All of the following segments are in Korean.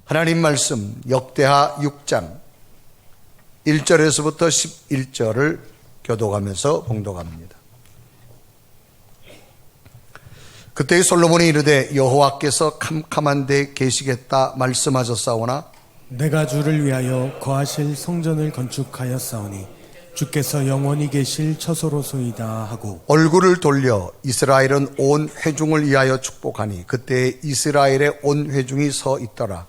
하나님 말씀 역대하 6장 1절에서부터 11절을 교독하면서 봉독합니다. 그때 솔로몬이 이르되 여호와께서 캄캄한 데 계시겠다 말씀하셨사오나 내가 주를 위하여 거하실 성전을 건축하였사오니 주께서 영원히 계실 처소로소이다 하고 얼굴을 돌려 이스라엘은 온 회중을 위하여 축복하니 그때 이스라엘의 온 회중이 서 있더라.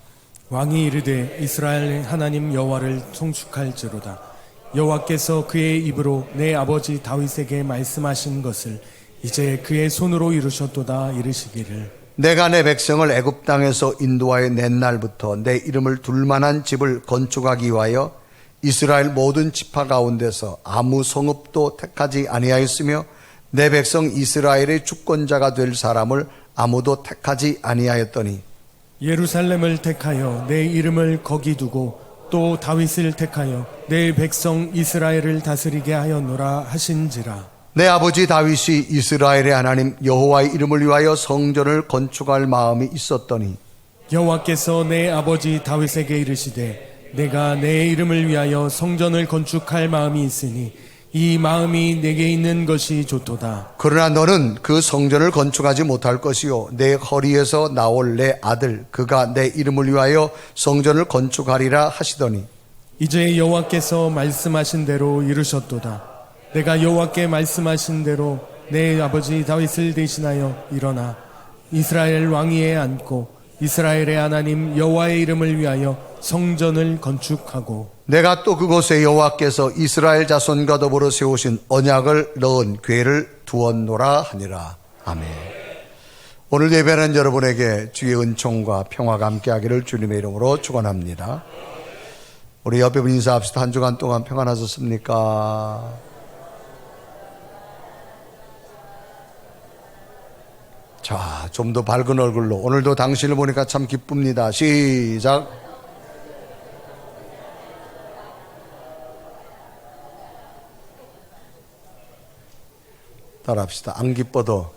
왕이 이르되 이스라엘 하나님 여호와를 송축할지로다. 여호와께서 그의 입으로 내 아버지 다윗에게 말씀하신 것을 이제 그의 손으로 이루셨도다 이르시기를 내가 내 백성을 애굽 땅에서 인도하여 낸 날부터 내 이름을 둘만한 집을 건축하기 위하여 이스라엘 모든 지파 가운데서 아무 성읍도 택하지 아니하였으며 내 백성 이스라엘의 주권자가 될 사람을 아무도 택하지 아니하였더니 예루살렘을 택하여 내 이름을 거기 두고 또 다윗을 택하여 내 백성 이스라엘을 다스리게 하였노라 하신지라. 내 아버지 다윗이 이스라엘의 하나님 여호와의 이름을 위하여 성전을 건축할 마음이 있었더니 여호와께서 내 아버지 다윗에게 이르시되 내가 내 이름을 위하여 성전을 건축할 마음이 있으니 이 마음이 내게 있는 것이 좋도다. 그러나 너는 그 성전을 건축하지 못할 것이요 내 허리에서 나올 내 아들 그가 내 이름을 위하여 성전을 건축하리라 하시더니 이제 여호와께서 말씀하신 대로 이루셨도다. 내가 여호와께 말씀하신 대로 내 아버지 다윗을 대신하여 일어나 이스라엘 왕위에 앉고 이스라엘의 하나님 여호와의 이름을 위하여 성전을 건축하고 내가 또 그곳에 여호와께서 이스라엘 자손과 더불어 세우신 언약을 넣은 궤를 두었노라 하니라. 아멘. 오늘 예배는 여러분에게 주의 은총과 평화가 함께하기를 주님의 이름으로 축원합니다. 우리 옆에 분 인사합시다. 한 주간 동안 평안하셨습니까? 자, 좀 더 밝은 얼굴로 오늘도 당신을 보니까 참 기쁩니다. 시작. 따라합시다. 안 기뻐도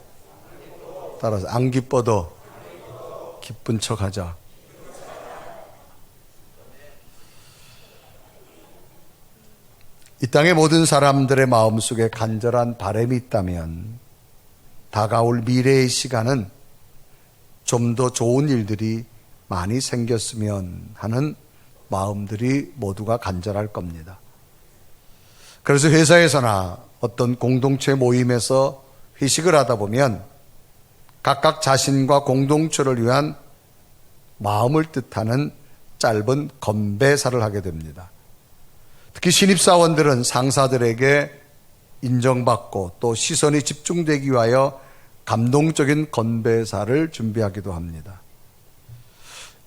따라서 안 기뻐도 기쁜 척하자. 이 땅의 모든 사람들의 마음속에 간절한 바람이 있다면 다가올 미래의 시간은 좀 더 좋은 일들이 많이 생겼으면 하는 마음들이 모두가 간절할 겁니다. 그래서 회사에서나 어떤 공동체 모임에서 회식을 하다 보면 각각 자신과 공동체를 위한 마음을 뜻하는 짧은 건배사를 하게 됩니다. 특히 신입사원들은 상사들에게 인정받고 또 시선이 집중되기 위하여 감동적인 건배사를 준비하기도 합니다.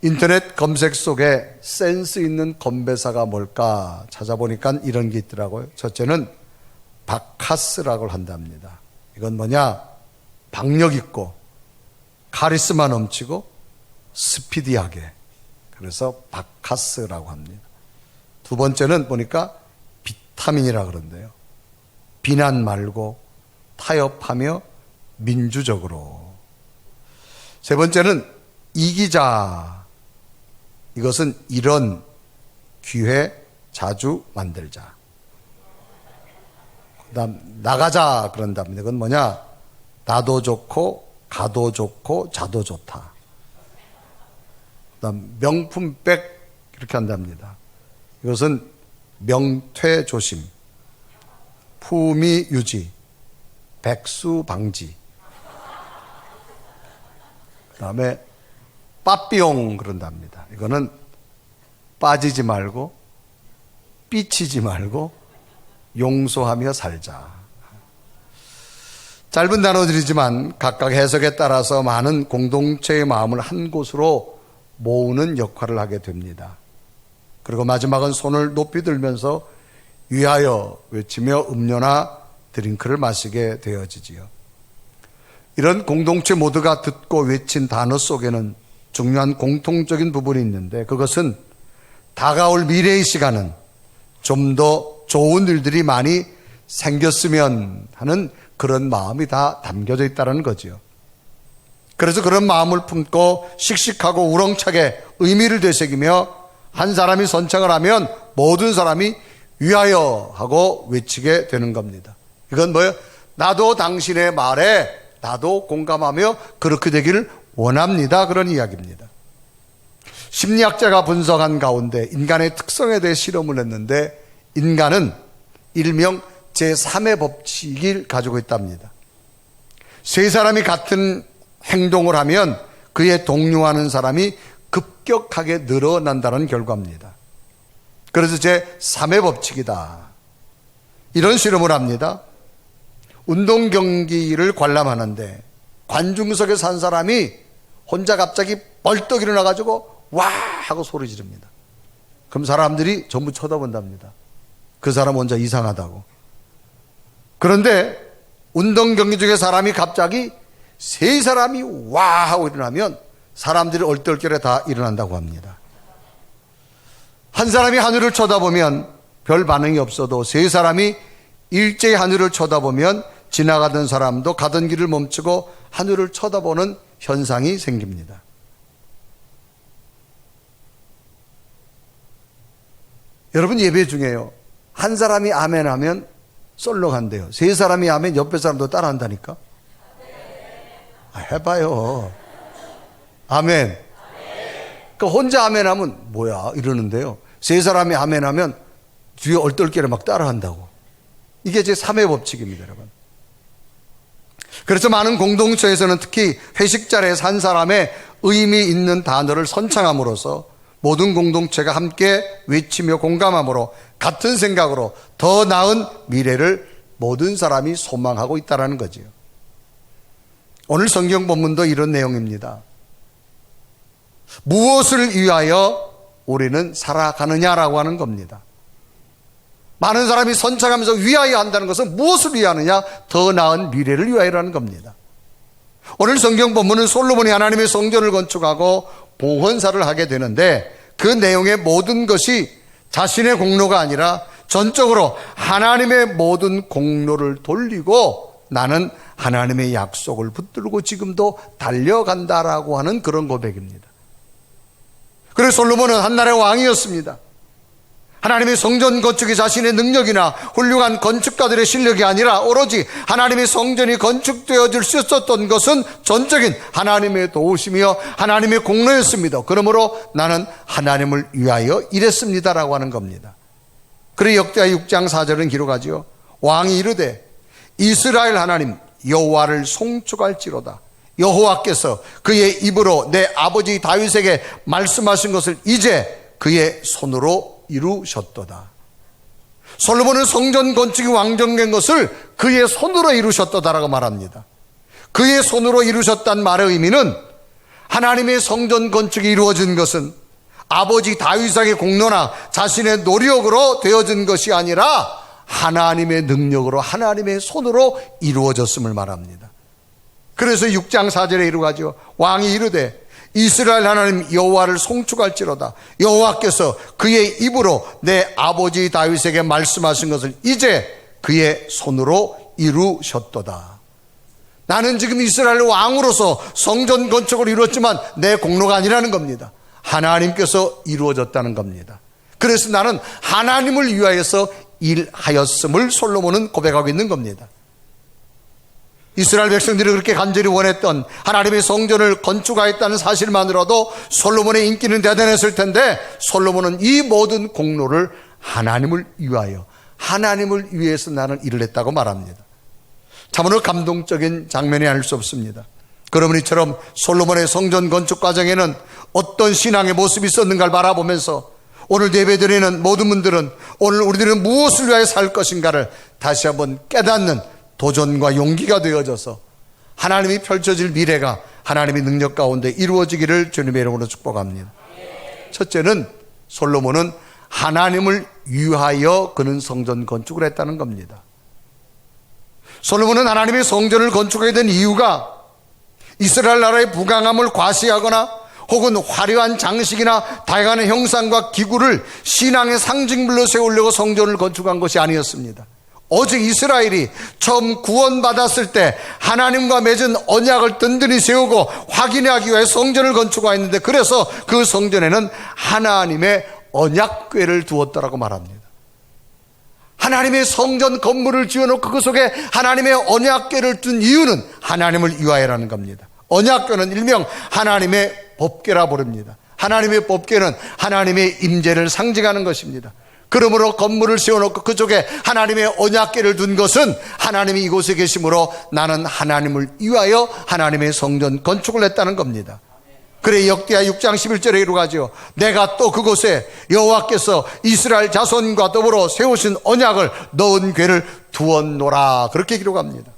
인터넷 검색 속에 센스 있는 건배사가 뭘까 찾아보니까 이런 게 있더라고요. 첫째는 바카스라고 한답니다. 이건 뭐냐? 박력 있고 카리스마 넘치고 스피디하게. 그래서 바카스라고 합니다. 두 번째는 보니까 비타민이라고 그런데요. 비난 말고 타협하며 민주적으로. 세 번째는 이기자. 이것은 이런 기회 자주 만들자. 그다음 나가자 그런답니다. 그건 뭐냐? 나도 좋고 가도 좋고 자도 좋다. 그다음 명품백 이렇게 한답니다. 이것은 명퇴 조심, 품위 유지, 백수 방지. 그다음에 빠삐용 그런답니다. 이거는 빠지지 말고 삐치지 말고 용서하며 살자. 짧은 단어들이지만 각각 해석에 따라서 많은 공동체의 마음을 한 곳으로 모으는 역할을 하게 됩니다. 그리고 마지막은 손을 높이 들면서 위하여 외치며 음료나 드링크를 마시게 되어지지요. 이런 공동체 모두가 듣고 외친 단어 속에는 중요한 공통적인 부분이 있는데 그것은 다가올 미래의 시간은 좀 더 좋은 일들이 많이 생겼으면 하는 그런 마음이 다 담겨져 있다는 거죠. 그래서 그런 마음을 품고 씩씩하고 우렁차게 의미를 되새기며 한 사람이 선창을 하면 모든 사람이 위하여 하고 외치게 되는 겁니다. 이건 뭐예요? 나도 당신의 말에 나도 공감하며 그렇게 되기를 원합니다. 그런 이야기입니다. 심리학자가 분석한 가운데 인간의 특성에 대해 실험을 했는데 인간은 일명 제3의 법칙을 가지고 있답니다. 세 사람이 같은 행동을 하면 그에 동요하는 사람이 급격하게 늘어난다는 결과입니다. 그래서 제3의 법칙이다. 이런 실험을 합니다. 운동 경기를 관람하는데 관중석에 산 사람이 혼자 갑자기 벌떡 일어나가지고 와 하고 소리 지릅니다. 그럼 사람들이 전부 쳐다본답니다. 그 사람 혼자 이상하다고. 그런데 운동 경기 중에 사람이 갑자기 세 사람이 와 하고 일어나면 사람들이 얼떨결에 다 일어난다고 합니다. 한 사람이 하늘을 쳐다보면 별 반응이 없어도 세 사람이 일제히 하늘을 쳐다보면 지나가던 사람도 가던 길을 멈추고 하늘을 쳐다보는 현상이 생깁니다. 여러분, 예배 중에요, 한 사람이 아멘 하면 썰렁한데요, 세 사람이 아멘 옆에 사람도 따라한다니까. 해봐요. 아멘. 그러니까 혼자 아멘 하면 뭐야 이러는데요, 세 사람이 아멘 하면 뒤에 얼떨결에 막 따라한다고. 이게 제3의 법칙입니다, 여러분. 그래서 많은 공동체에서는 특히 회식 자리에서 한 사람의 의미 있는 단어를 선창함으로써 모든 공동체가 함께 외치며 공감함으로 같은 생각으로 더 나은 미래를 모든 사람이 소망하고 있다는 거지요. 오늘 성경 본문도 이런 내용입니다. 무엇을 위하여 우리는 살아가느냐라고 하는 겁니다. 많은 사람이 선창하면서 위하여 한다는 것은 무엇을 위하느냐? 더 나은 미래를 위하여라는 겁니다. 오늘 성경 본문은 솔로몬이 하나님의 성전을 건축하고 봉헌사를 하게 되는데 그 내용의 모든 것이 자신의 공로가 아니라 전적으로 하나님의 모든 공로를 돌리고 나는 하나님의 약속을 붙들고 지금도 달려간다라고 하는 그런 고백입니다. 그래서 솔로몬은 한나라의 왕이었습니다. 하나님의 성전 건축이 자신의 능력이나 훌륭한 건축가들의 실력이 아니라 오로지 하나님의 성전이 건축되어질 수 있었던 것은 전적인 하나님의 도우심이요 하나님의 공로였습니다. 그러므로 나는 하나님을 위하여 일했습니다라고 하는 겁니다. 그래 역대하 6장 4절은 기록하지요. 왕이 이르되 이스라엘 하나님 여호와를 송축할지로다. 여호와께서 그의 입으로 내 아버지 다윗에게 말씀하신 것을 이제 그의 손으로 이루셨도다. 솔로몬은 성전 건축이 완성된 것을 그의 손으로 이루셨도다라고 말합니다. 그의 손으로 이루셨다는 말의 의미는 하나님의 성전 건축이 이루어진 것은 아버지 다윗의 공로나 자신의 노력으로 되어진 것이 아니라 하나님의 능력으로 하나님의 손으로 이루어졌음을 말합니다. 그래서 6장 4절에 이루어가죠. 왕이 이르되 이스라엘 하나님 여호와를 송축할지로다. 여호와께서 그의 입으로 내 아버지 다윗에게 말씀하신 것을 이제 그의 손으로 이루셨도다. 나는 지금 이스라엘 왕으로서 성전 건축을 이루었지만 내 공로가 아니라는 겁니다. 하나님께서 이루어졌다는 겁니다. 그래서 나는 하나님을 위하여서 일하였음을 솔로몬은 고백하고 있는 겁니다. 이스라엘 백성들이 그렇게 간절히 원했던 하나님의 성전을 건축하였다는 사실만으로도 솔로몬의 인기는 대단했을 텐데 솔로몬은 이 모든 공로를 하나님을 위하여 하나님을 위해서 나는 일을 했다고 말합니다. 참으로 감동적인 장면이 아닐 수 없습니다. 그러므로 이처럼 솔로몬의 성전 건축 과정에는 어떤 신앙의 모습이 있었는가를 바라보면서 오늘 예배드리는 모든 분들은 오늘 우리들은 무엇을 위하여 살 것인가를 다시 한번 깨닫는 도전과 용기가 되어져서 하나님이 펼쳐질 미래가 하나님의 능력 가운데 이루어지기를 주님의 이름으로 축복합니다. 첫째는 솔로몬은 하나님을 위하여 그는 성전 건축을 했다는 겁니다. 솔로몬은 하나님의 성전을 건축하게 된 이유가 이스라엘 나라의 부강함을 과시하거나 혹은 화려한 장식이나 다양한 형상과 기구를 신앙의 상징물로 세우려고 성전을 건축한 것이 아니었습니다. 오직 이스라엘이 처음 구원받았을 때 하나님과 맺은 언약을 든든히 세우고 확인하기 위해 성전을 건축하였는데, 그래서 그 성전에는 하나님의 언약궤를 두었다라고 말합니다. 하나님의 성전 건물을 지어놓고 그 속에 하나님의 언약궤를 둔 이유는 하나님을 위하여라는 겁니다. 언약궤는 일명 하나님의 법궤라 부릅니다. 하나님의 법궤는 하나님의 임재를 상징하는 것입니다. 그러므로 건물을 세워놓고 그쪽에 하나님의 언약궤를 둔 것은 하나님이 이곳에 계심으로 나는 하나님을 위하여 하나님의 성전 건축을 했다는 겁니다. 그래 역대하 6장 11절에 이루어가죠. 내가 또 그곳에 여호와께서 이스라엘 자손과 더불어 세우신 언약을 넣은 궤를 두었노라, 그렇게 기록합니다.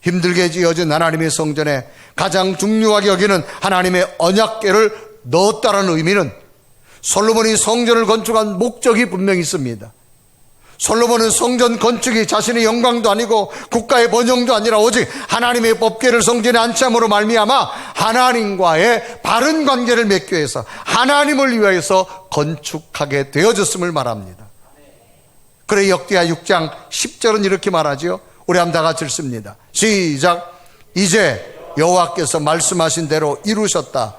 힘들게 지어진 하나님의 성전에 가장 중요하게 여기는 하나님의 언약궤를 넣었다는 의미는 솔로몬이 성전을 건축한 목적이 분명히 있습니다. 솔로몬은 성전 건축이 자신의 영광도 아니고 국가의 번영도 아니라 오직 하나님의 법궤를 성전에 안치함으로 말미암아 하나님과의 바른 관계를 맺기 위해서 하나님을 위하여서 건축하게 되어졌음을 말합니다. 그래 역대하 6장 10절은 이렇게 말하죠. 우리 한번 다 같이 읽습니다. 시작. 이제 여호와께서 말씀하신 대로 이루셨다.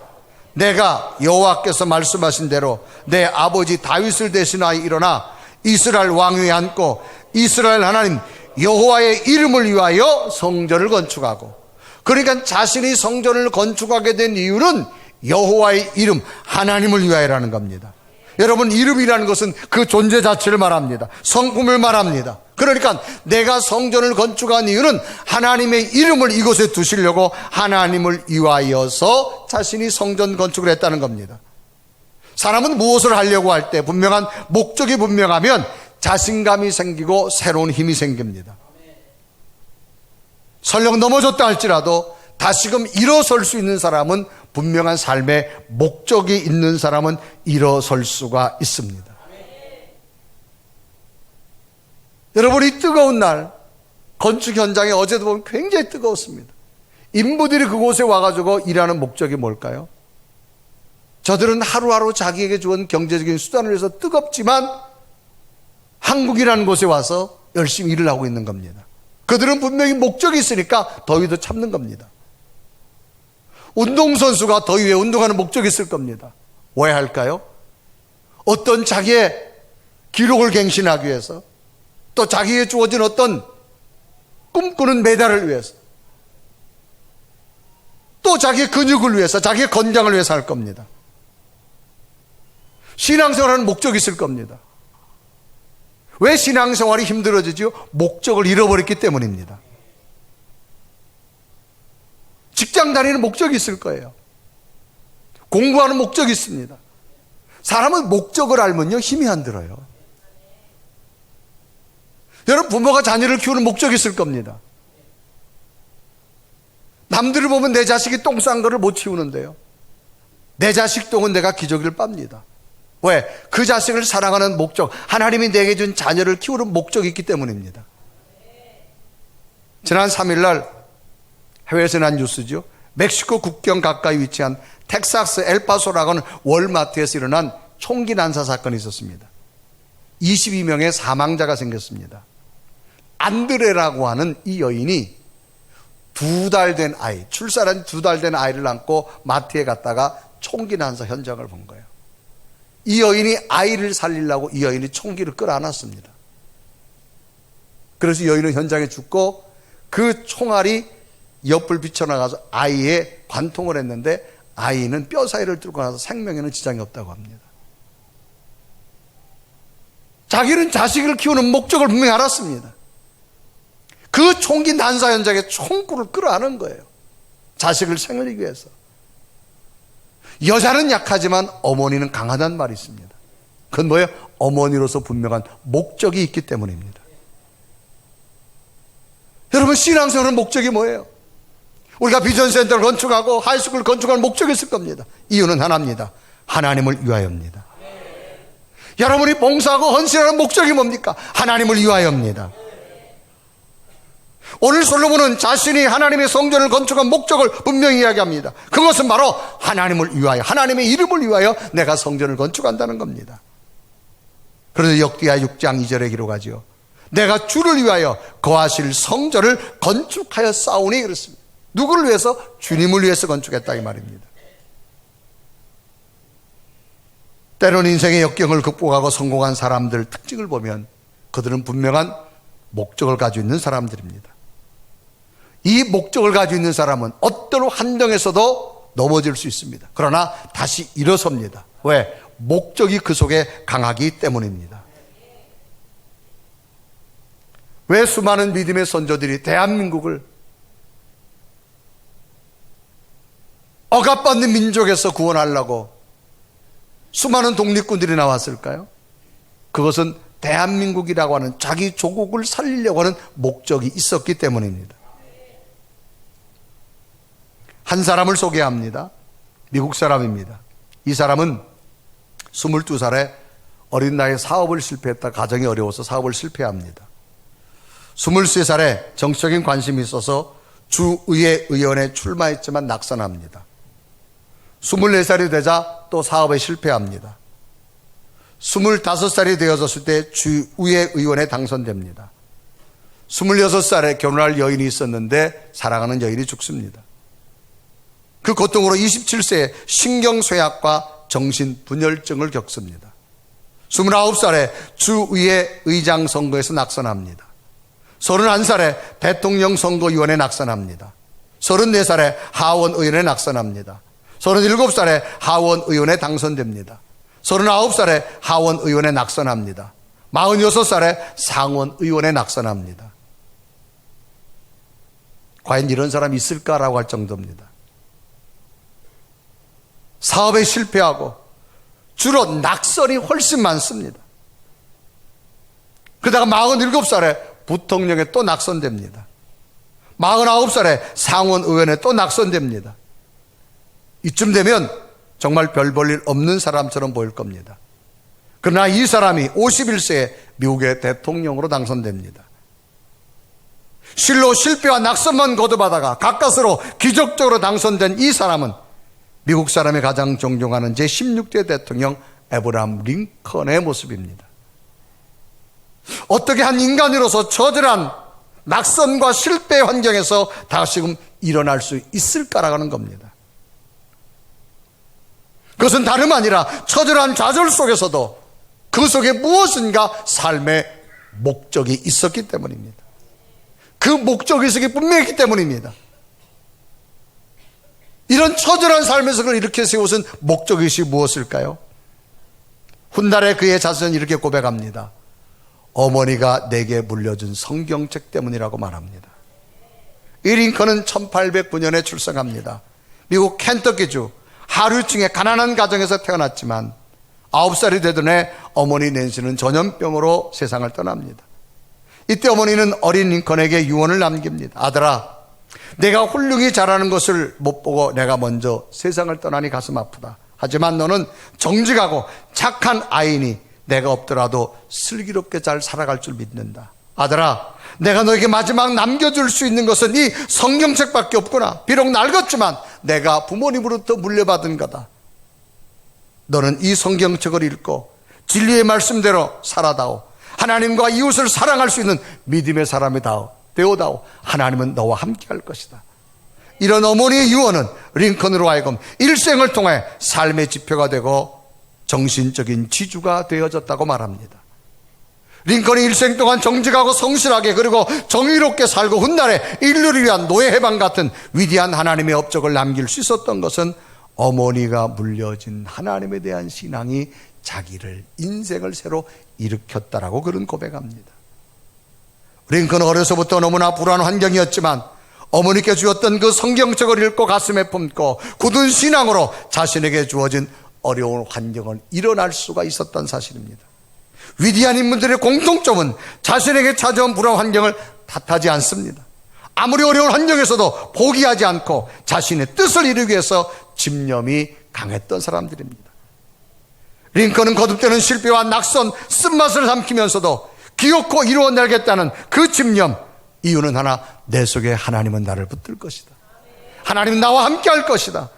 내가 여호와께서 말씀하신 대로 내 아버지 다윗을 대신하여 일어나 이스라엘 왕위에 앉고 이스라엘 하나님 여호와의 이름을 위하여 성전을 건축하고, 그러니까 자신이 성전을 건축하게 된 이유는 여호와의 이름 하나님을 위하여라는 겁니다. 여러분, 이름이라는 것은 그 존재 자체를 말합니다. 성품을 말합니다. 그러니까 내가 성전을 건축한 이유는 하나님의 이름을 이곳에 두시려고 하나님을 위하여서 자신이 성전 건축을 했다는 겁니다. 사람은 무엇을 하려고 할 때 분명한 목적이 분명하면 자신감이 생기고 새로운 힘이 생깁니다. 설령 넘어졌다 할지라도 다시금 일어설 수 있는 사람은, 분명한 삶의 목적이 있는 사람은 일어설 수가 있습니다. 여러분, 이 뜨거운 날 건축 현장에 어제도 보면 굉장히 뜨거웠습니다. 인부들이 그곳에 와가지고 일하는 목적이 뭘까요? 저들은 하루하루 자기에게 주은 경제적인 수단을 위해서 뜨겁지만 한국이라는 곳에 와서 열심히 일을 하고 있는 겁니다. 그들은 분명히 목적이 있으니까 더위도 참는 겁니다. 운동선수가 더위에 운동하는 목적이 있을 겁니다. 왜 할까요? 어떤 자기의 기록을 갱신하기 위해서, 또 자기에게 주어진 어떤 꿈꾸는 메달을 위해서, 또 자기의 근육을 위해서, 자기의 건강을 위해서 할 겁니다. 신앙생활하는 목적이 있을 겁니다. 왜 신앙생활이 힘들어지죠? 목적을 잃어버렸기 때문입니다. 직장 다니는 목적이 있을 거예요. 공부하는 목적이 있습니다. 사람은 목적을 알면요, 힘이 안 들어요. 여러분, 부모가 자녀를 키우는 목적이 있을 겁니다. 남들을 보면 내 자식이 똥 싼 거를 못 치우는데요, 내 자식 똥은 내가 기저귀를 빱니다. 왜? 그 자식을 사랑하는 목적, 하나님이 내게 준 자녀를 키우는 목적이 있기 때문입니다. 지난 3일날 해외에서 난 뉴스죠. 멕시코 국경 가까이 위치한 텍사스 엘파소라고 하는 월마트에서 일어난 총기 난사 사건이 있었습니다. 22명의 사망자가 생겼습니다. 안드레라고 하는 이 여인이 2달 된 아이, 출산한 2달 된 아이를 안고 마트에 갔다가 총기 난사 현장을 본 거예요. 이 여인이 아이를 살리려고 이 여인이 총기를 끌어안았습니다. 그래서 여인은 현장에 죽고 그 총알이 옆을 비쳐나가서 아이의 관통을 했는데 아이는 뼈 사이를 뚫고 나서 생명에는 지장이 없다고 합니다. 자기는 자식을 키우는 목적을 분명히 알았습니다. 그 총기 난사 현장에 총구를 끌어안은 거예요. 자식을 생을리기 위해서. 여자는 약하지만 어머니는 강하다는 말이 있습니다. 그건 뭐예요? 어머니로서 분명한 목적이 있기 때문입니다. 여러분, 신앙생활은 목적이 뭐예요? 우리가 비전센터를 건축하고 하이스쿨을 건축하는 목적이 있을 겁니다. 이유는 하나입니다. 하나님을 위하여입니다. 여러분이 봉사하고 헌신하는 목적이 뭡니까? 하나님을 위하여입니다. 오늘 솔로몬은 자신이 하나님의 성전을 건축한 목적을 분명히 이야기합니다. 그것은 바로 하나님을 위하여, 하나님의 이름을 위하여 내가 성전을 건축한다는 겁니다. 그래서 역대하 6장 2절에 기록하죠. 내가 주를 위하여 거하실 성전을 건축하여 싸우니 그렇습니다. 누구를 위해서? 주님을 위해서 건축했다 이 말입니다. 때론 인생의 역경을 극복하고 성공한 사람들 특징을 보면 그들은 분명한 목적을 가지고 있는 사람들입니다. 이 목적을 가지고 있는 사람은 어떤 환경에서도 넘어질 수 있습니다. 그러나 다시 일어섭니다. 왜? 목적이 그 속에 강하기 때문입니다. 왜 수많은 믿음의 선조들이 대한민국을 억압받는 민족에서 구원하려고 수많은 독립군들이 나왔을까요? 그것은 대한민국이라고 하는 자기 조국을 살리려고 하는 목적이 있었기 때문입니다. 한 사람을 소개합니다. 미국 사람입니다. 이 사람은 22살에 어린 나이에 사업을 실패했다. 가정이 어려워서 사업을 실패합니다. 23살에 정치적인 관심이 있어서 주의회 의원에 출마했지만 낙선합니다. 24살이 되자 또 사업에 실패합니다. 25살이 되어졌을 때 주의회 의원에 당선됩니다. 26살에 결혼할 여인이 있었는데 사랑하는 여인이 죽습니다. 그 고통으로 27세에 신경쇠약과 정신분열증을 겪습니다. 29살에 주의회 의장 선거에서 낙선합니다. 31살에 대통령 선거위원회 낙선합니다. 34살에 하원 의원에 낙선합니다. 37살에 하원 의원에 당선됩니다. 39살에 하원 의원에 낙선합니다. 46살에 상원 의원에 낙선합니다. 과연 이런 사람이 있을까라고 할 정도입니다. 사업에 실패하고 주로 낙선이 훨씬 많습니다. 그러다가 47살에 부통령에 또 낙선됩니다. 49살에 상원 의원에 또 낙선됩니다. 이쯤 되면 정말 별 볼 일 없는 사람처럼 보일 겁니다. 그러나 이 사람이 51세에 미국의 대통령으로 당선됩니다. 실로 실패와 낙선만 거듭하다가 가까스로 기적적으로 당선된 이 사람은 미국 사람이 가장 존경하는 제16대 대통령 에브라함 링컨의 모습입니다. 어떻게 한 인간으로서 저절한 낙선과 실패 환경에서 다시금 일어날 수 있을까라는 겁니다. 그것은 다름 아니라 처절한 좌절 속에서도 그 속에 무엇인가 삶의 목적이 있었기 때문입니다. 그 목적의식이 분명했기 때문입니다. 이런 처절한 삶에서 그를 이렇게 세우신 목적의식이 무엇일까요? 훗날에 그의 자신은 이렇게 고백합니다. 어머니가 내게 물려준 성경책 때문이라고 말합니다. 이 링컨은 1809년에 출생합니다. 미국 켄터키주 하류층의 가난한 가정에서 태어났지만 9살이 되던 해 어머니 낸시는 전염병으로 세상을 떠납니다. 이때 어머니는 어린 링컨에게 유언을 남깁니다. 아들아, 내가 훌륭히 자라는 것을 못 보고 내가 먼저 세상을 떠나니 가슴 아프다. 하지만 너는 정직하고 착한 아이니 내가 없더라도 슬기롭게 잘 살아갈 줄 믿는다. 아들아, 내가 너에게 마지막 남겨줄 수 있는 것은 이 성경책밖에 없구나. 비록 낡았지만 내가 부모님으로부터 물려받은 거다. 너는 이 성경책을 읽고 진리의 말씀대로 살아다오. 하나님과 이웃을 사랑할 수 있는 믿음의 사람이 되어다오. 하나님은 너와 함께 할 것이다. 이런 어머니의 유언은 링컨으로 하여금 일생을 통해 삶의 지표가 되고 정신적인 지주가 되어졌다고 말합니다. 링컨이 일생 동안 정직하고 성실하게 그리고 정의롭게 살고 훗날에 인류를 위한 노예 해방 같은 위대한 하나님의 업적을 남길 수 있었던 것은 어머니가 물려진 하나님에 대한 신앙이 자기를 인생을 새로 일으켰다라고 그런 고백합니다. 링컨은 어려서부터 너무나 불안한 환경이었지만 어머니께 주었던 그 성경책을 읽고 가슴에 품고 굳은 신앙으로 자신에게 주어진 어려운 환경을 일어날 수가 있었던 사실입니다. 위대한 인물들의 공통점은 자신에게 찾아온 불안 환경을 탓하지 않습니다. 아무리 어려운 환경에서도 포기하지 않고 자신의 뜻을 이루기 위해서 집념이 강했던 사람들입니다. 링컨은 거듭되는 실패와 낙선, 쓴맛을 삼키면서도 기어코 이루어내겠다는 그 집념, 이유는 하나, 내 속에 하나님은 나를 붙들 것이다. 하나님은 나와 함께 할 것이다.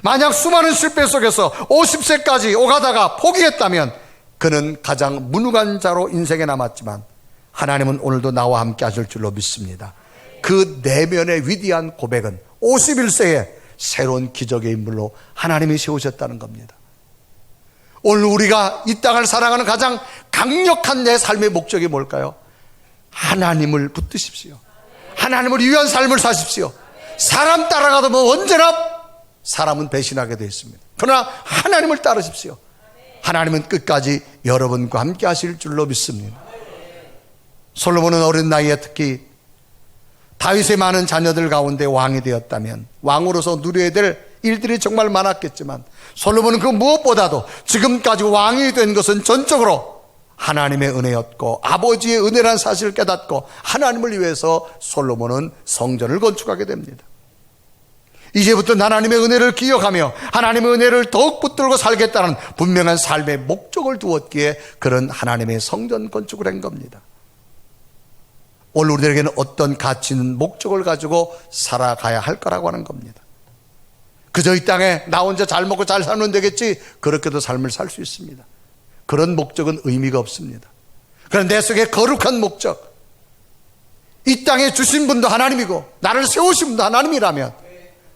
만약 수많은 실패 속에서 50세까지 오가다가 포기했다면 그는 가장 무능한 자로 인생에 남았지만 하나님은 오늘도 나와 함께 하실 줄로 믿습니다. 그 내면의 위대한 고백은 51세에 새로운 기적의 인물로 하나님이 세우셨다는 겁니다. 오늘 우리가 이 땅을 살아가는 가장 강력한 내 삶의 목적이 뭘까요? 하나님을 붙드십시오. 하나님을 위한 삶을 사십시오. 사람 따라가도 뭐 언제나 사람은 배신하게 되어 있습니다. 그러나 하나님을 따르십시오. 하나님은 끝까지 여러분과 함께 하실 줄로 믿습니다. 솔로몬은 어린 나이에 특히 다윗의 많은 자녀들 가운데 왕이 되었다면 왕으로서 누려야 될 일들이 정말 많았겠지만 솔로몬은 그 무엇보다도 지금까지 왕이 된 것은 전적으로 하나님의 은혜였고 아버지의 은혜라는 사실을 깨닫고 하나님을 위해서 솔로몬은 성전을 건축하게 됩니다. 이제부터 하나님의 은혜를 기억하며 하나님의 은혜를 더욱 붙들고 살겠다는 분명한 삶의 목적을 두었기에 그런 하나님의 성전 건축을 한 겁니다. 오늘 우리에게는 어떤 가치 있는 목적을 가지고 살아가야 할 거라고 하는 겁니다. 그저 이 땅에 나 혼자 잘 먹고 잘 살면 되겠지, 그렇게도 삶을 살 수 있습니다. 그런 목적은 의미가 없습니다. 그러나 내 속에 거룩한 목적, 이 땅에 주신 분도 하나님이고 나를 세우신 분도 하나님이라면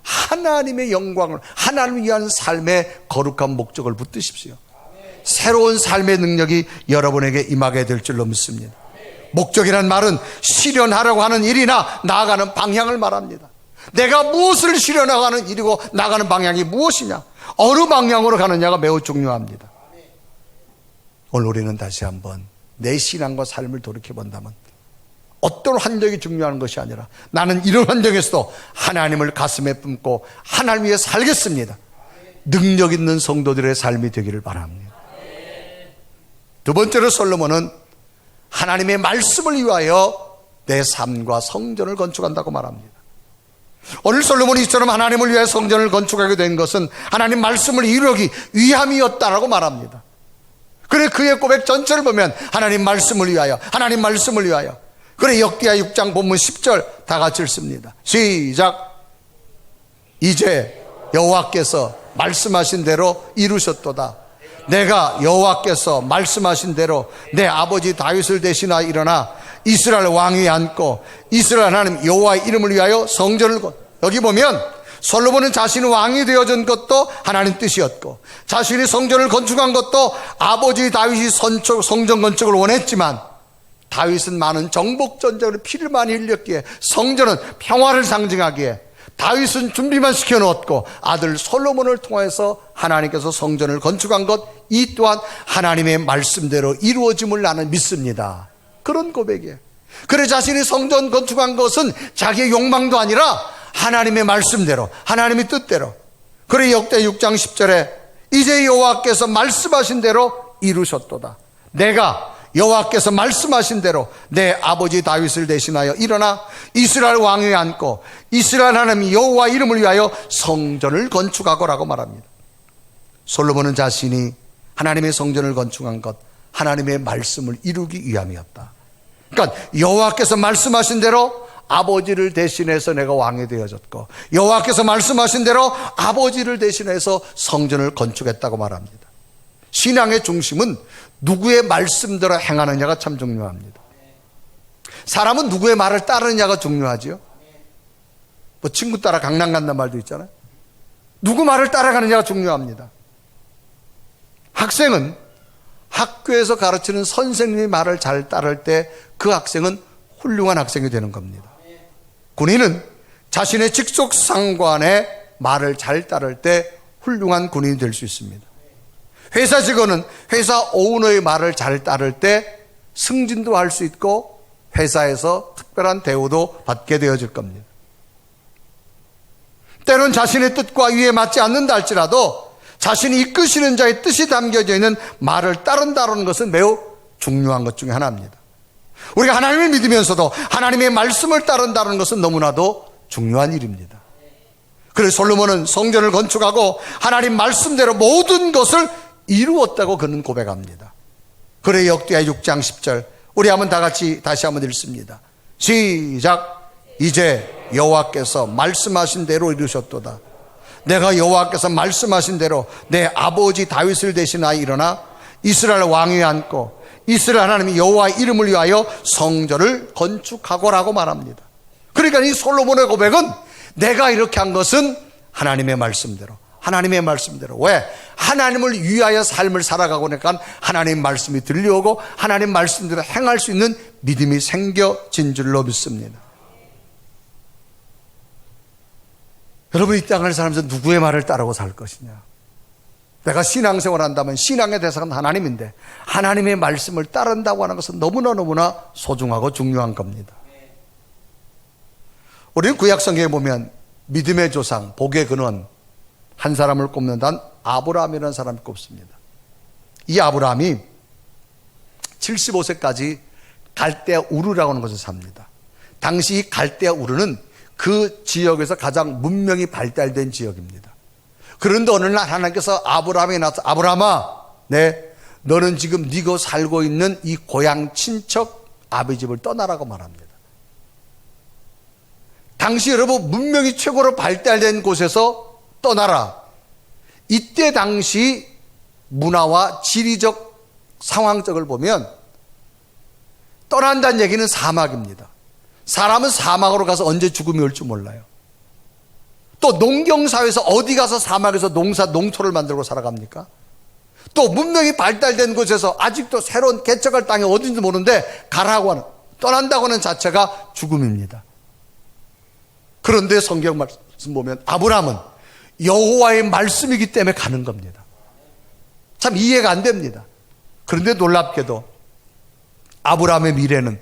하나님의 영광을, 하나님을 위한 삶의 거룩한 목적을 붙드십시오. 새로운 삶의 능력이 여러분에게 임하게 될 줄로 믿습니다. 목적이란 말은 실현하려고 하는 일이나 나아가는 방향을 말합니다. 내가 무엇을 실현하는 일이고 나가는 방향이 무엇이냐, 어느 방향으로 가느냐가 매우 중요합니다. 오늘 우리는 다시 한번 내 신앙과 삶을 돌이켜본다면 어떤 환경이 중요한 것이 아니라 나는 이런 환경에서도 하나님을 가슴에 품고 하나님 위해 살겠습니다, 능력 있는 성도들의 삶이 되기를 바랍니다. 두 번째로 솔로몬은 하나님의 말씀을 위하여 내 삶과 성전을 건축한다고 말합니다. 오늘 솔로몬이 이처럼 하나님을 위해 성전을 건축하게 된 것은 하나님 말씀을 이루기 위함이었다라고 말합니다. 그래 그의 고백 전체를 보면 하나님 말씀을 위하여, 하나님 말씀을 위하여. 그래 역대하 6장 본문 10절 다 같이 읽습니다. 시작. 이제 여호와께서 말씀하신 대로 이루셨도다. 내가 여호와께서 말씀하신 대로 내 아버지 다윗을 대신하여 일어나 이스라엘 왕위에 앉고 이스라엘 하나님 여호와의 이름을 위하여 성전을 여기 보면 솔로몬은 자신이 왕이 되어진 것도 하나님 뜻이었고 자신이 성전을 건축한 것도 아버지 다윗이 성전 건축을 원했지만 다윗은 많은 정복전쟁으로 피를 많이 흘렸기에 성전은 평화를 상징하기에 다윗은 준비만 시켜놓았고 아들 솔로몬을 통해서 하나님께서 성전을 건축한 것, 이 또한 하나님의 말씀대로 이루어짐을 나는 믿습니다. 그런 고백이에요. 그래 자신이 성전 건축한 것은 자기의 욕망도 아니라 하나님의 말씀대로, 하나님의 뜻대로. 그래 역대 6장 10절에 이제 여호와께서 말씀하신 대로 이루셨도다. 내가 여호와께서 말씀하신 대로 내 아버지 다윗을 대신하여 일어나 이스라엘 왕위에 앉고 이스라엘 하나님 여호와 이름을 위하여 성전을 건축하고라고 말합니다. 솔로몬은 자신이 하나님의 성전을 건축한 것, 하나님의 말씀을 이루기 위함이었다. 그러니까 여호와께서 말씀하신 대로 아버지를 대신해서 내가 왕이 되어졌고 여호와께서 말씀하신 대로 아버지를 대신해서 성전을 건축했다고 말합니다. 신앙의 중심은 누구의 말씀대로 행하느냐가 참 중요합니다. 사람은 누구의 말을 따르느냐가 중요하지요. 뭐 친구 따라 강남 간다는 말도 있잖아요. 누구 말을 따라가느냐가 중요합니다. 학생은 학교에서 가르치는 선생님의 말을 잘 따를 때 그 학생은 훌륭한 학생이 되는 겁니다. 군인은 자신의 직속 상관의 말을 잘 따를 때 훌륭한 군인이 될 수 있습니다. 회사 직원은 회사 오너의 말을 잘 따를 때 승진도 할 수 있고 회사에서 특별한 대우도 받게 되어질 겁니다. 때론 자신의 뜻과 위에 맞지 않는다 할지라도 자신이 이끄시는 자의 뜻이 담겨져 있는 말을 따른다는 것은 매우 중요한 것 중에 하나입니다. 우리가 하나님을 믿으면서도 하나님의 말씀을 따른다는 것은 너무나도 중요한 일입니다. 그래서 솔로몬은 성전을 건축하고 하나님 말씀대로 모든 것을 이루었다고 그는 고백합니다. 그래 역대하 6장 10절 우리 한번 다 같이 다시 한번 읽습니다. 시작. 이제 여호와께서 말씀하신 대로 이루셨도다. 내가 여호와께서 말씀하신 대로 내 아버지 다윗을 대신하여 일어나 이스라엘 왕위에 앉고 이스라엘 하나님이 여호와의 이름을 위하여 성전을 건축하고라고 말합니다. 그러니까 이 솔로몬의 고백은 내가 이렇게 한 것은 하나님의 말씀대로, 하나님의 말씀대로. 왜? 하나님을 위하여 삶을 살아가고 나니까 하나님 말씀이 들려오고 하나님 말씀대로 행할 수 있는 믿음이 생겨진 줄로 믿습니다. 여러분, 이 땅을 살면서 누구의 말을 따르고 살 것이냐? 내가 신앙생활 한다면 신앙의 대상은 하나님인데 하나님의 말씀을 따른다고 하는 것은 너무나 소중하고 중요한 겁니다. 우리는 구약성경에 보면 믿음의 조상, 복의 근원 한 사람을 꼽는다는 아브라함이라는 사람을 꼽습니다. 이 아브라함이 75세까지 갈대아 우르라고 하는 곳에 삽니다. 당시 이 갈대아 우르는 그 지역에서 가장 문명이 발달된 지역입니다. 그런데 어느 날 하나님께서 아브라함에게 나타나서 아브라함아, 너는 지금 네가 살고 있는 이 고향 친척 아버지 집을 떠나라고 말합니다. 당시 여러분 문명이 최고로 발달된 곳에서 떠나라. 이때 당시 문화와 지리적 상황적을 보면 떠난다는 얘기는 사막입니다. 사람은 사막으로 가서 언제 죽음이 올지 몰라요. 또 농경사회에서 어디 가서 사막에서 농토를 만들고 살아갑니까? 또 문명이 발달된 곳에서 아직도 새로운 개척할 땅이 어딘지 모르는데 가라고 하는, 떠난다고 하는 자체가 죽음입니다. 그런데 성경 말씀 보면 아브라함은 여호와의 말씀이기 때문에 가는 겁니다. 참 이해가 안 됩니다. 그런데 놀랍게도 아브라함의 미래는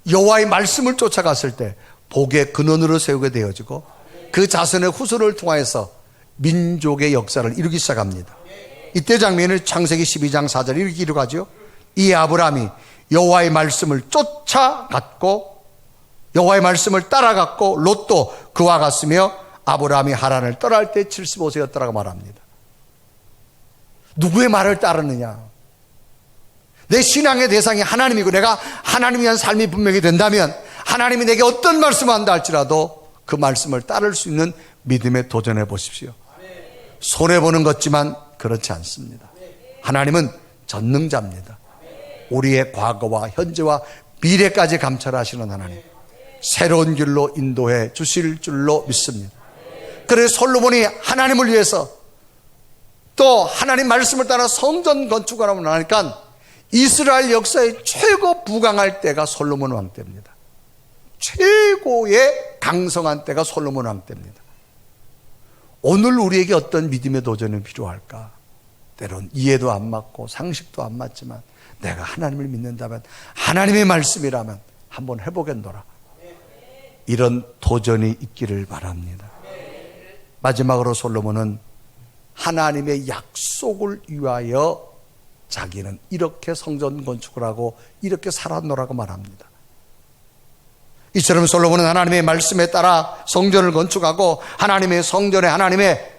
여호와의 말씀을 쫓아갔을 때 복의 근원으로 세우게 되어지고 그 자손의 후손을 통하여서 민족의 역사를 이루기 시작합니다. 이때 장면을 창세기 12장 4절에 이렇게 기록하죠. 이 아브라함이 여호와의 말씀을 쫓아갔고 여호와의 말씀을 따라갔고 롯도 그와 같으며 아브라함이 하란을 떠날 때 75세였더라고 말합니다. 누구의 말을 따르느냐? 내 신앙의 대상이 하나님이고 내가 하나님 위한 삶이 분명히 된다면 하나님이 내게 어떤 말씀을 한다 할지라도 그 말씀을 따를 수 있는 믿음에 도전해 보십시오. 손해보는 것 같지만 그렇지 않습니다. 하나님은 전능자입니다. 우리의 과거와 현재와 미래까지 감찰하시는 하나님, 새로운 길로 인도해 주실 줄로 믿습니다. 그래서 솔로몬이 하나님을 위해서 또 하나님 말씀을 따라 성전 건축을 하고 나니까 이스라엘 역사의 최고 부강할 때가 솔로몬 왕 때입니다. 최고의 강성한 때가 솔로몬 왕 때입니다. 오늘 우리에게 어떤 믿음의 도전이 필요할까? 때론 이해도 안 맞고 상식도 안 맞지만 내가 하나님을 믿는다면, 하나님의 말씀이라면 한번 해보겠노라. 이런 도전이 있기를 바랍니다. 마지막으로 솔로몬은 하나님의 약속을 위하여 자기는 이렇게 성전 건축을 하고 이렇게 살았노라고 말합니다. 이처럼 솔로몬은 하나님의 말씀에 따라 성전을 건축하고 하나님의 성전에 하나님의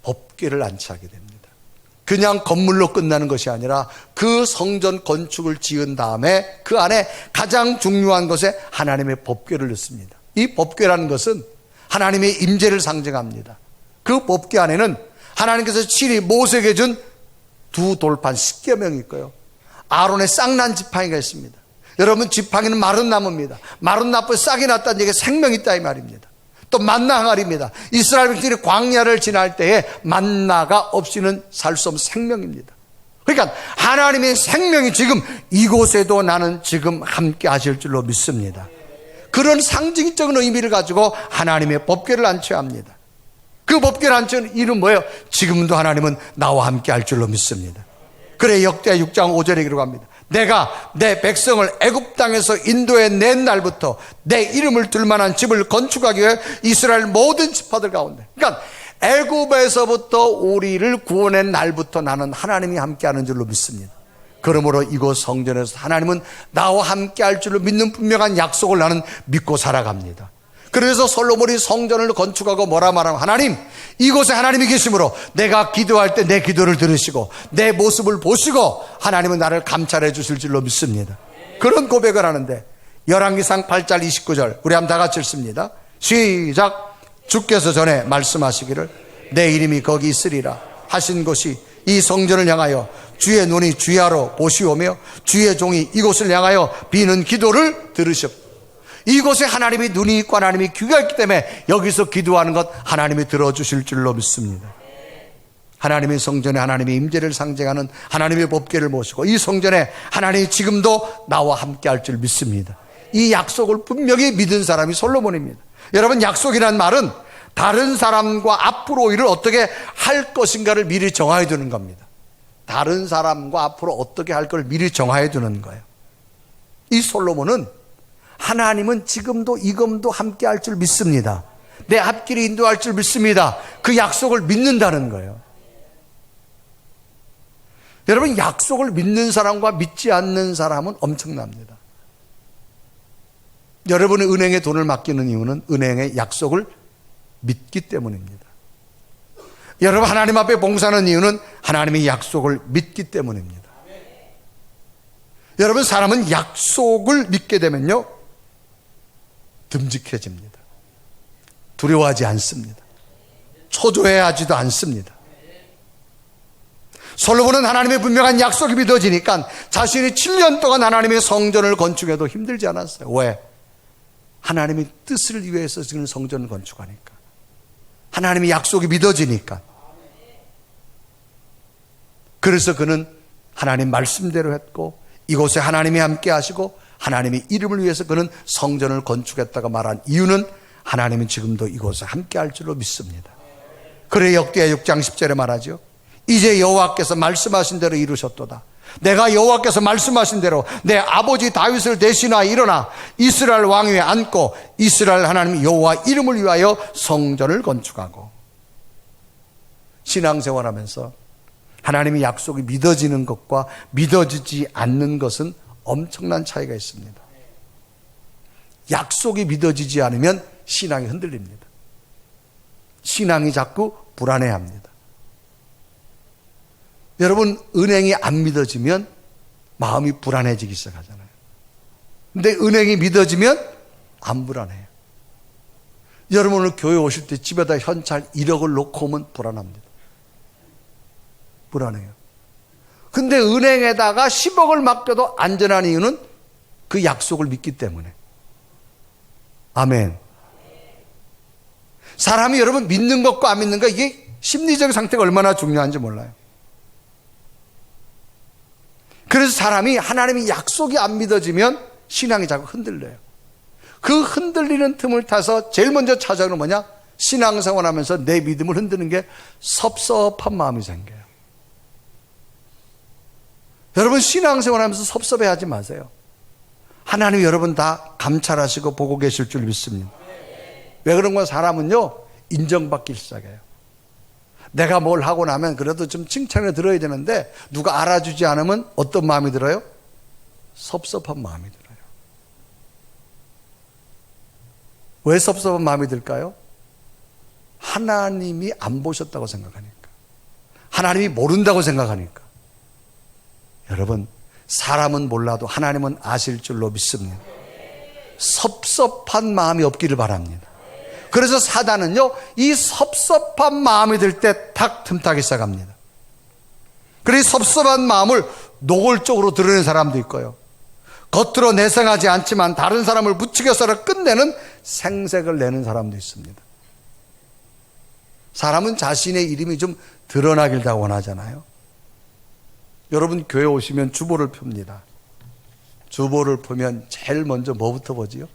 법궤를 안치하게 됩니다. 그냥 건물로 끝나는 것이 아니라 그 성전 건축을 지은 다음에 그 안에 가장 중요한 것에 하나님의 법궤를 넣습니다. 이 법궤라는 것은 하나님의 임재를 상징합니다. 그 법궤 안에는 하나님께서 친히 모세에게 준 두 돌판 10개 명이 있고요. 아론의 쌍난 지팡이가 있습니다. 여러분, 지팡이는 마른 나무입니다. 마른 나무에 싹이 났다는 얘기가 생명이 있다 이 말입니다. 또 만나 항아리입니다. 이스라엘 백성들이 광야를 지날 때에 만나가 없이는 살 수 없는 생명입니다. 그러니까 하나님의 생명이 지금 이곳에도 나는 지금 함께 하실 줄로 믿습니다. 그런 상징적인 의미를 가지고 하나님의 법궤를 안쳐야 합니다. 그 법궤를 안치는 이유는 뭐예요? 지금도 하나님은 나와 함께 할 줄로 믿습니다. 그래 역대 6장 5절에 기록합니다. 내가 내 백성을 애굽 땅에서 인도해 낸 날부터 내 이름을 둘 만한 집을 건축하기 위해 이스라엘 모든 지파들 가운데, 그러니까 애굽에서부터 우리를 구원한 날부터 나는 하나님이 함께하는 줄로 믿습니다. 그러므로 이곳 성전에서 하나님은 나와 함께할 줄로 믿는 분명한 약속을 나는 믿고 살아갑니다. 그래서 솔로몬이 성전을 건축하고 뭐라 말하면, 하나님, 이곳에 하나님이 계심으로 내가 기도할 때 내 기도를 들으시고 내 모습을 보시고 하나님은 나를 감찰해 주실 줄로 믿습니다. 그런 고백을 하는데 열왕기상 8장 29절 우리 한번 다 같이 읽습니다. 시작. 주께서 전에 말씀하시기를 내 이름이 거기 있으리라 하신 곳이 이 성전을 향하여 주의 눈이 주야로 보시오며 주의 종이 이곳을 향하여 비는 기도를 들으셨고. 이곳에 하나님의 눈이 있고 하나님의 귀가 있기 때문에 여기서 기도하는 것 하나님이 들어주실 줄로 믿습니다. 하나님의 성전에 하나님의 임재를 상징하는 하나님의 법궤를 모시고 이 성전에 하나님이 지금도 나와 함께 할 줄 믿습니다. 이 약속을 분명히 믿은 사람이 솔로몬입니다. 여러분, 약속이란 말은 다른 사람과 앞으로 일을 어떻게 할 것인가를 미리 정하여 두는 겁니다. 다른 사람과 앞으로 어떻게 할 걸 미리 정하여 두는 거예요. 이 솔로몬은 하나님은 지금도 이금도 함께 할 줄 믿습니다. 내 앞길을 인도할 줄 믿습니다. 그 약속을 믿는다는 거예요. 여러분, 약속을 믿는 사람과 믿지 않는 사람은 엄청납니다. 여러분이 은행에 돈을 맡기는 이유는 은행의 약속을 믿기 때문입니다. 여러분, 하나님 앞에 봉사하는 이유는 하나님의 약속을 믿기 때문입니다. 여러분, 사람은 약속을 믿게 되면요 듬직해집니다. 두려워하지 않습니다. 초조해하지도 않습니다. 솔로몬은 하나님의 분명한 약속이 믿어지니까 자신이 7년 동안 하나님의 성전을 건축해도 힘들지 않았어요. 왜? 하나님의 뜻을 위해서 지금 성전을 건축하니까. 하나님의 약속이 믿어지니까. 그래서 그는 하나님 말씀대로 했고 이곳에 하나님이 함께 하시고 하나님의 이름을 위해서 그는 성전을 건축했다가 말한 이유는 하나님은 지금도 이곳에 함께 할 줄로 믿습니다. 그래 역대하 6장 10절에 말하죠. 이제 여호와께서 말씀하신 대로 이루셨도다. 내가 여호와께서 말씀하신 대로 내 아버지 다윗을 대신하여 일어나 이스라엘 왕위에 앉고 이스라엘 하나님 여호와 이름을 위하여 성전을 건축하고. 신앙생활하면서 하나님의 약속이 믿어지는 것과 믿어지지 않는 것은 엄청난 차이가 있습니다. 약속이 믿어지지 않으면 신앙이 흔들립니다. 신앙이 자꾸 불안해합니다. 여러분, 은행이 안 믿어지면 마음이 불안해지기 시작하잖아요. 근데 은행이 믿어지면 안 불안해요. 여러분, 오늘 교회 오실 때 집에다 현찰 1억을 놓고 오면 불안합니다. 불안해요. 근데 은행에다가 10억을 맡겨도 안전한 이유는 그 약속을 믿기 때문에. 아멘. 사람이 여러분 믿는 것과 안 믿는 것, 이게 심리적 상태가 얼마나 중요한지 몰라요. 그래서 사람이 하나님의 약속이 안 믿어지면 신앙이 자꾸 흔들려요. 그 흔들리는 틈을 타서 제일 먼저 찾아오는 뭐냐? 신앙생활하면서 내 믿음을 흔드는 게 섭섭한 마음이 생겨요. 여러분, 신앙생활하면서 섭섭해하지 마세요. 하나님 여러분 다 감찰하시고 보고 계실 줄 믿습니다. 왜 그런 거야? 사람은요 인정받기 시작해요. 내가 뭘 하고 나면 그래도 좀 칭찬을 들어야 되는데 누가 알아주지 않으면 어떤 마음이 들어요? 섭섭한 마음이 들어요. 왜 섭섭한 마음이 들까요? 하나님이 안 보셨다고 생각하니까. 하나님이 모른다고 생각하니까. 여러분, 사람은 몰라도 하나님은 아실 줄로 믿습니다. 섭섭한 마음이 없기를 바랍니다. 그래서 사단은요 이 섭섭한 마음이 들 때 탁 틈타기 시작합니다. 그래서 섭섭한 마음을 노골적으로 드러내는 사람도 있고요, 겉으로 내색하지 않지만 다른 사람을 부추겨서 끝내는 생색을 내는 사람도 있습니다. 사람은 자신의 이름이 좀 드러나길 다 원하잖아요. 여러분, 교회 오시면 주보를 풉니다. 주보를 보면 제일 먼저 뭐부터 보지요?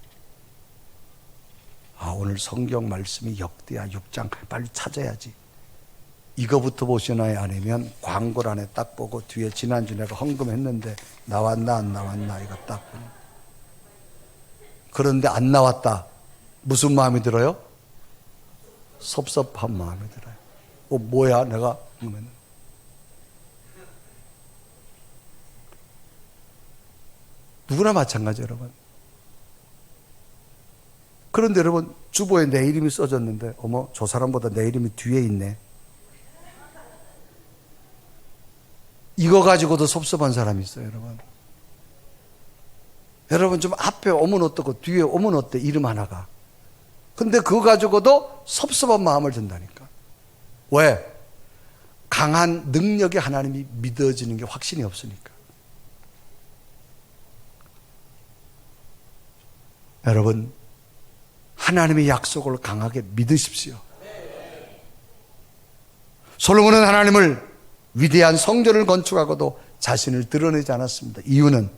오늘 성경 말씀이 역대하 6장 빨리 찾아야지. 이거부터 보시나요? 아니면 광고를 안에 딱 보고 뒤에 지난주 내가 헌금했는데 나왔나 안 나왔나 이거 딱 보면. 그런데 안 나왔다. 무슨 마음이 들어요? 섭섭한 마음이 들어요. 뭐야 내가 헌금했는데. 누구나 마찬가지예요, 여러분. 그런데 여러분, 주보에 내 이름이 써졌는데 어머, 저 사람보다 내 이름이 뒤에 있네. 이거 가지고도 섭섭한 사람이 있어요, 여러분. 여러분, 좀 앞에 오면 어떻고 뒤에 오면 어때? 이름 하나가. 근데 그거 가지고도 섭섭한 마음을 든다니까. 왜? 강한 능력의 하나님이 믿어지는 게 확신이 없으니까. 여러분, 하나님의 약속을 강하게 믿으십시오. 솔로몬은 하나님을 위대한 성전을 건축하고도 자신을 드러내지 않았습니다. 이유는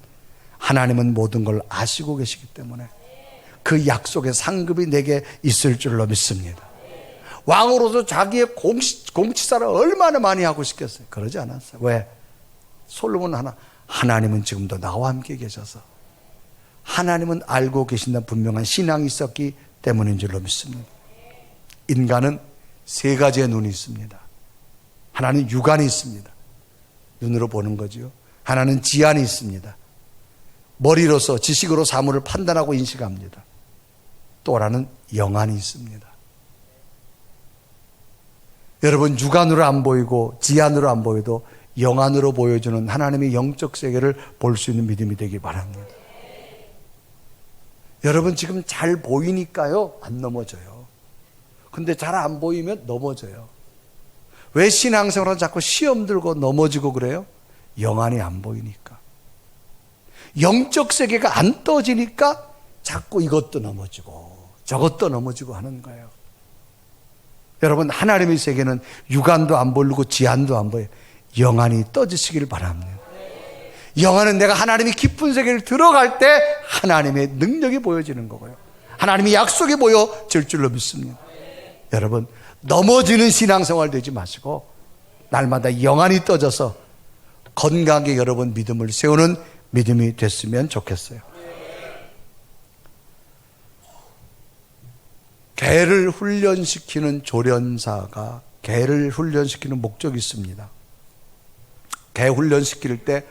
하나님은 모든 걸 아시고 계시기 때문에 그 약속의 상급이 내게 있을 줄로 믿습니다. 왕으로서 자기의 공치사를 얼마나 많이 하고 싶겠어요? 그러지 않았어요. 왜? 솔로몬은 하나님은 지금도 나와 함께 계셔서 하나님은 알고 계신다는 분명한 신앙이 있었기 때문인 줄로 믿습니다. 인간은 세 가지의 눈이 있습니다. 하나는 육안이 있습니다. 눈으로 보는 거죠. 하나는 지안이 있습니다. 머리로서 지식으로 사물을 판단하고 인식합니다. 또 하나는 영안이 있습니다. 여러분, 육안으로 안 보이고 지안으로 안 보여도 영안으로 보여주는 하나님의 영적 세계를 볼 수 있는 믿음이 되길 바랍니다. 여러분, 지금 잘 보이니까요 안 넘어져요. 근데 잘 안 보이면 넘어져요. 왜 신앙생활은 자꾸 시험 들고 넘어지고 그래요? 영안이 안 보이니까. 영적 세계가 안 떠지니까 자꾸 이것도 넘어지고 저것도 넘어지고 하는 거예요. 여러분, 하나님의 세계는 육안도 안 보이고 지안도 안 보여요. 영안이 떠지시길 바랍니다. 영안은 내가 하나님이 깊은 세계를 들어갈 때 하나님의 능력이 보여지는 거고요. 하나님의 약속이 보여질 줄로 믿습니다. 여러분, 넘어지는 신앙생활 되지 마시고 날마다 영안이 떠져서 건강하게 여러분 믿음을 세우는 믿음이 됐으면 좋겠어요. 개를 훈련시키는 조련사가 개를 훈련시키는 목적이 있습니다. 개 훈련시킬 때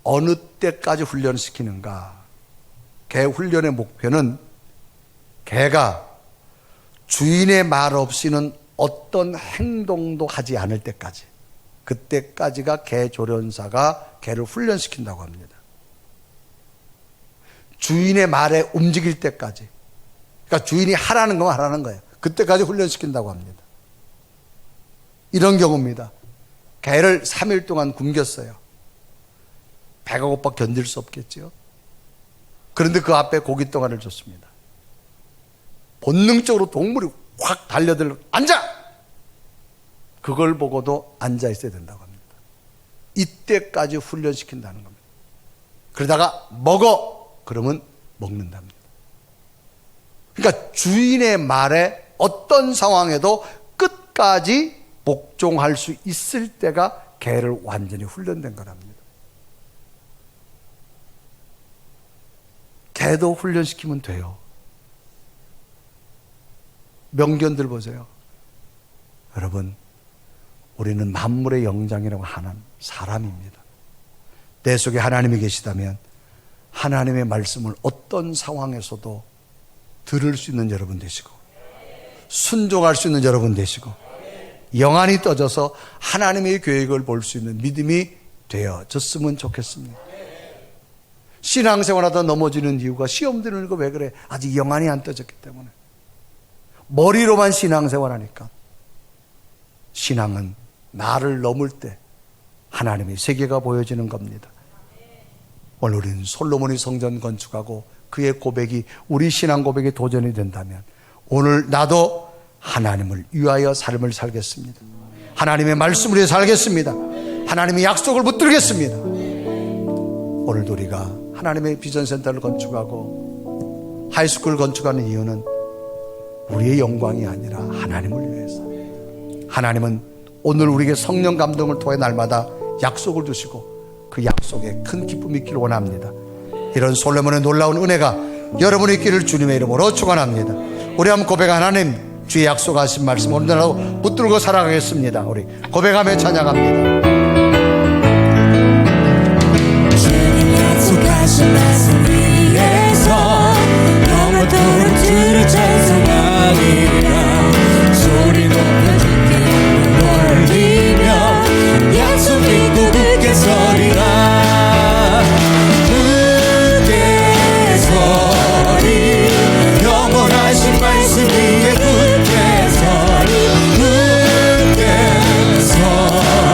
어느 때까지 훈련시키는가? 개 훈련의 목표는 개가 주인의 말 없이는 어떤 행동도 하지 않을 때까지, 그때까지가 개 조련사가 개를 훈련시킨다고 합니다. 주인의 말에 움직일 때까지, 그러니까 주인이 하라는 건 하라는 거예요. 그때까지 훈련시킨다고 합니다. 이런 경우입니다. 개를 3일 동안 굶겼어요. 배가 고파 견딜 수 없겠죠. 그런데 그 앞에 고깃덩어리를 줬습니다. 본능적으로 동물이 확 달려들고 앉아! 그걸 보고도 앉아 있어야 된다고 합니다. 이때까지 훈련시킨다는 겁니다. 그러다가 먹어! 그러면 먹는답니다. 그러니까 주인의 말에 어떤 상황에도 끝까지 복종할 수 있을 때가 개를 완전히 훈련된 거랍니다. 개도 훈련시키면 돼요. 명견들 보세요. 여러분, 우리는 만물의 영장이라고 하는 사람입니다. 내 속에 하나님이 계시다면 하나님의 말씀을 어떤 상황에서도 들을 수 있는 여러분 되시고 순종할 수 있는 여러분 되시고 영안이 떠져서 하나님의 계획을 볼 수 있는 믿음이 되어졌으면 좋겠습니다. 신앙생활하다 넘어지는 이유가 시험 드는 거 왜 그래? 아직 영안이 안 떠졌기 때문에. 머리로만 신앙생활하니까. 신앙은 나를 넘을 때 하나님의 세계가 보여지는 겁니다. 오늘 우리는 솔로몬이 성전 건축하고 그의 고백이 우리 신앙 고백의 도전이 된다면 오늘 나도 하나님을 위하여 삶을 살겠습니다. 하나님의 말씀을 위해 살겠습니다. 하나님의 약속을 붙들겠습니다. 오늘도 우리가 하나님의 비전센터를 건축하고 하이스쿨 건축하는 이유는 우리의 영광이 아니라 하나님을 위해서. 하나님은 오늘 우리에게 성령 감동을 통해 날마다 약속을 주시고 그 약속에 큰 기쁨이 있기를 원합니다. 이런 솔로몬의 놀라운 은혜가 여러분의 있기를 주님의 이름으로 축원합니다. 우리 한번 고백한 하나님, 주의 약속하신 말씀 오늘도 붙들고 살아가겠습니다. 우리 고백하며 찬양합니다. 주님 약속하신 말씀 위에서 영원토록 주를 찬송하리라. 소리 높여 주께 올리며 약속 믿고 굳게 서리라. 굳게 서리 영원하신 말씀 위에 굳게 서리. 굳게 서리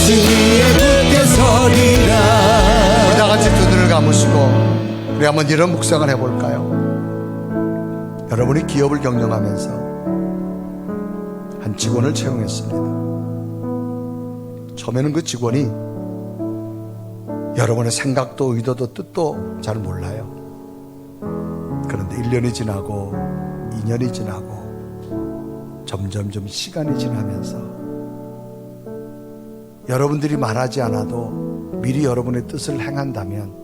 말씀 위에 굳게 서리라. 우리 다 같이 두 눈을 감으시고 우리 한번 이런 묵상을 해볼까요? 여러분이 기업을 경영하면서 한 직원을 채용했습니다. 처음에는 그 직원이 여러분의 생각도 의도도 뜻도 잘 몰라요. 그런데 1년이 지나고 2년이 지나고 점점점 시간이 지나면서 여러분들이 말하지 않아도 미리 여러분의 뜻을 행한다면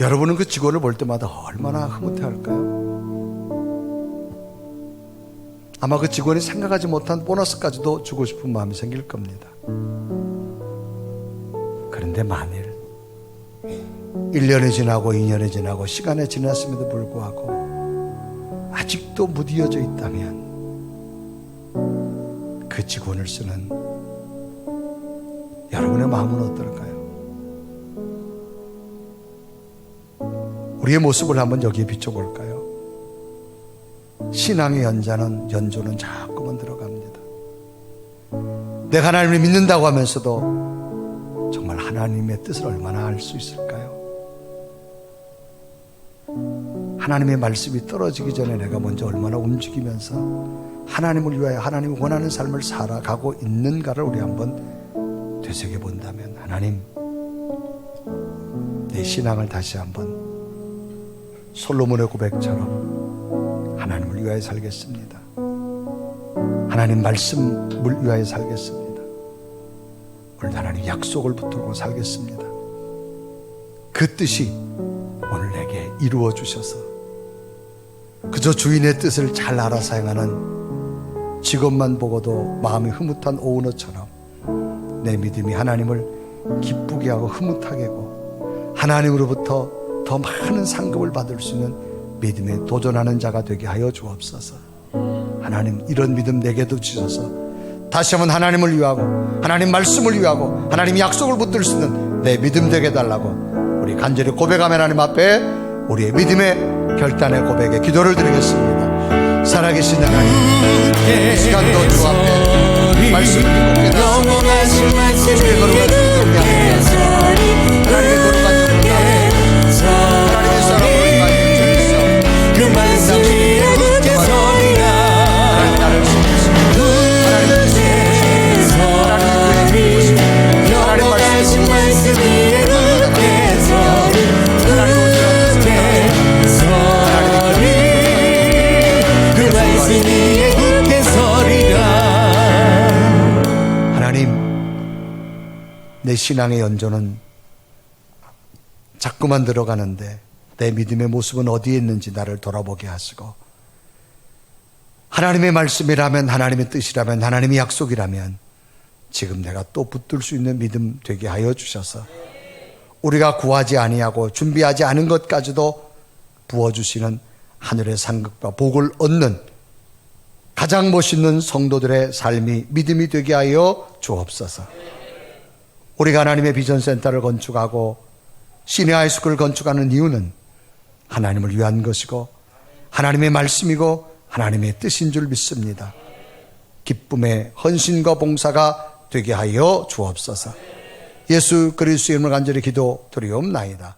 여러분은 그 직원을 볼 때마다 얼마나 흐뭇해할까요? 아마 그 직원이 생각하지 못한 보너스까지도 주고 싶은 마음이 생길 겁니다. 그런데 만일 1년이 지나고 2년이 지나고 시간이 지났음에도 불구하고 아직도 무디어져 있다면 그 직원을 쓰는 여러분의 마음은 어떨까요? 우리의 모습을 한번 여기에 비춰볼까요? 신앙의 연조는 자꾸만 들어갑니다. 내가 하나님을 믿는다고 하면서도 정말 하나님의 뜻을 얼마나 알 수 있을까요? 하나님의 말씀이 떨어지기 전에 내가 먼저 얼마나 움직이면서 하나님을 위하여 하나님이 원하는 삶을 살아가고 있는가를 우리 한번 되새겨 본다면, 하나님, 내 신앙을 다시 한번 솔로몬의 고백처럼 하나님을 위하여 살겠습니다. 하나님 말씀을 위하여 살겠습니다. 오늘 하나님 약속을 붙들고 살겠습니다. 그 뜻이 오늘 내게 이루어 주셔서 그저 주인의 뜻을 잘 알아 사용하는 직업만 보고도 마음이 흐뭇한 오은어처럼 내 믿음이 하나님을 기쁘게 하고 흐뭇하게 하고 하나님으로부터 더 많은 상급을 받을 수 있는 믿음에 도전하는 자가 되게 하여 주옵소서. 하나님, 이런 믿음 내게도 주셔서 다시 한번 하나님을 위하고 하나님 말씀을 위하고 하나님 약속을 붙들 수 있는 내 믿음 되게 해달라고 우리 간절히 고백하며 하나님 앞에 우리의 믿음의 결단의 고백에 기도를 드리겠습니다. 살아계신 하나님, 이 시간도 주 앞에 말씀을 듣고 깨닫습니다. 주의 거룩한 성령 향해서 하나님의 거룩한 영으로 하나님의 사랑으로 임하여 주시옵소서. 그 말씀 위에 굳게 서리라. 하나님 나를 지키시고 하나님 영원하신 말씀 위에 굳게 서리. 그 말씀 위에 굳게 서리라. 하나님, 내 신앙의 연조는 자꾸만 들어가는데 내 믿음의 모습은 어디에 있는지 나를 돌아보게 하시고, 하나님의 말씀이라면, 하나님의 뜻이라면, 하나님의 약속이라면 지금 내가 또 붙들 수 있는 믿음 되게 하여 주셔서 우리가 구하지 아니하고 준비하지 않은 것까지도 부어주시는 하늘의 상급과 복을 얻는 가장 멋있는 성도들의 삶이 믿음이 되게 하여 주옵소서. 우리가 하나님의 비전센터를 건축하고 시내 하이스쿨을 건축하는 이유는 하나님을 위한 것이고 하나님의 말씀이고 하나님의 뜻인 줄 믿습니다. 기쁨의 헌신과 봉사가 되게 하여 주옵소서. 예수 그리스도의 이름을 간절히 기도드리옵나이다.